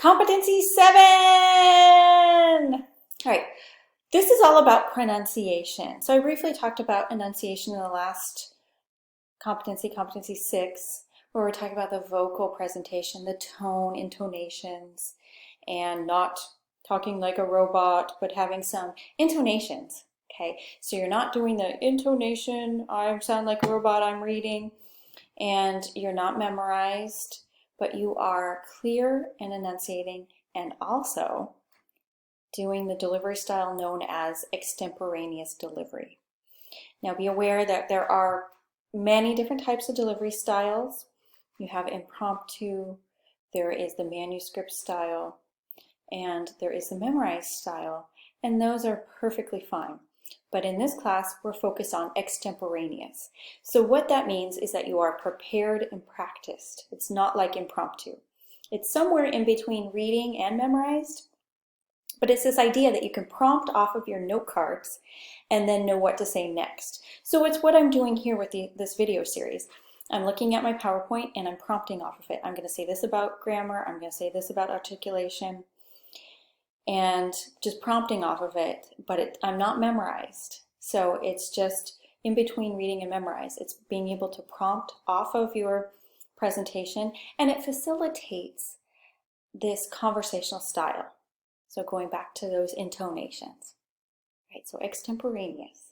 Competency 7! All right, this is all about pronunciation. So I briefly talked about enunciation in the last competency 6, where we're talking about the vocal presentation, the tone, intonations, and not talking like a robot, but having some intonations. Okay, so you're not doing the intonation, I sound like a robot, I'm reading, and you're not memorized, but you are clear and enunciating, and also doing the delivery style known as extemporaneous delivery. Now be aware that there are many different types of delivery styles. You have impromptu, there is the manuscript style, and there is the memorized style, and those are perfectly fine. But in this class, we're focused on extemporaneous. So what that means is that you are prepared and practiced. It's not like impromptu. It's somewhere in between reading and memorized, but it's this idea that you can prompt off of your note cards and then know what to say next. So it's what I'm doing here with this video series. I'm looking at my PowerPoint and I'm prompting off of it. I'm going to say this about grammar, I'm going to say this about articulation, and just prompting off of it, but I'm not memorized. So it's just in between reading and memorize. It's being able to prompt off of your presentation, and it facilitates this conversational style. So going back to those intonations, right? So extemporaneous.